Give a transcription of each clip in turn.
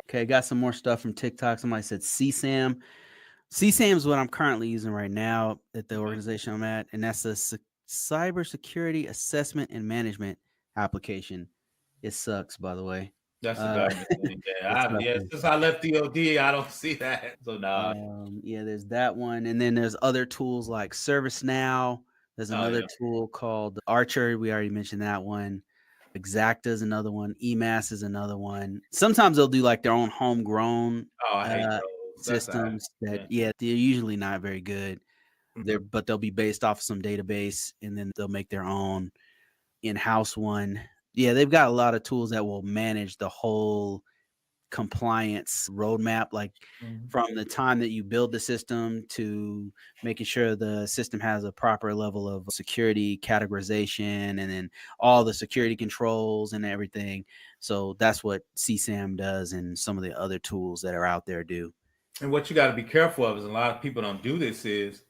Okay, got some more stuff from TikTok. Somebody said CSAM. CSAM is what I'm currently using right now at the Okay. organization I'm at, and that's a cybersecurity assessment and management application. It sucks, by the way. That's a Uh, government thing. it's Yeah, nothing. since I left DOD, I don't see that. So no. Yeah, there's that one, and then there's other tools like ServiceNow. There's Oh another yeah. tool called Archer. We already mentioned that one. Exacta is another one. EMAS is another one. Sometimes they'll do like their own homegrown Oh, I hate uh, those. That's systems that, yeah. yeah, they're usually not very good. Mhm. But they'll be based off of some database, and then they'll make their own in-house one. Yeah, they've got a lot of tools that will manage the whole compliance roadmap, like Mhm. from the time that you build the system to making sure the system has a proper level of security categorization, and then all the security controls and everything. So that's what CSAM does, and some of the other tools that are out there do. And what you got to be careful of is a lot of people don't do this is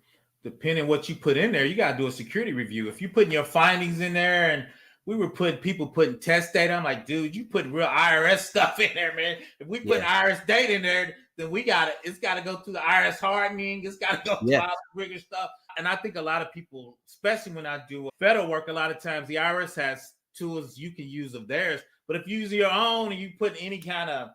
depending what you put in there, you got to do a security review. If you putting your findings in there and we were putting people putting test data, I'm like, dude, you put real IRS stuff in there, man. If we put Yeah. IRS data in there, then it's got to go through the IRS hardening. It's got to go through Yes. all the rigorous stuff. And I think a lot of people, especially when I do federal work, a lot of times the IRS has tools you can use of theirs. But if you use your own and you put any kind of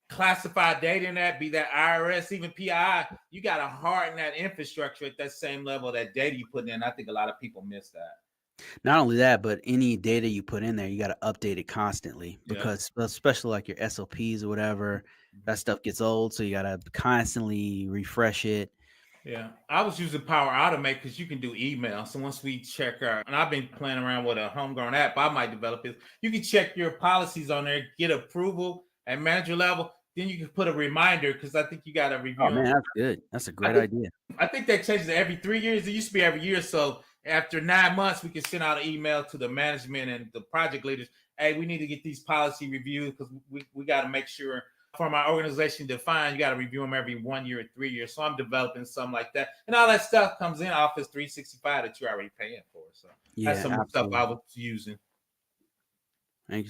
classified data in that, be that IRS, even PI, you got to harden that infrastructure at that same level, that data you put in. I think a lot of people miss that. Not only that, but any data you put in there, you got to update it constantly, Yeah. because especially like your SOPs or whatever, that stuff gets old. So you got to constantly refresh it. Yeah. I was using Power Automate because you can do email. So once we check and I've been playing around with a homegrown app I might develop it. You can check your policies on there, get approval at manager level. Then you can put a reminder because I think you got to Oh review man, them. that's good. That's a I great think idea. I think that changes every 3 years. It used to be every year. So after 9 months, we can send out an email to the management and the project leaders. Hey, we need to get these policy reviewed because we got to make sure from our organization defined, you got to review them every 1 year or 3 years. So I'm developing something like that. And all that stuff comes in Office 365 that you're already paying for. So that's Yeah, some stuff I absolutely. was using.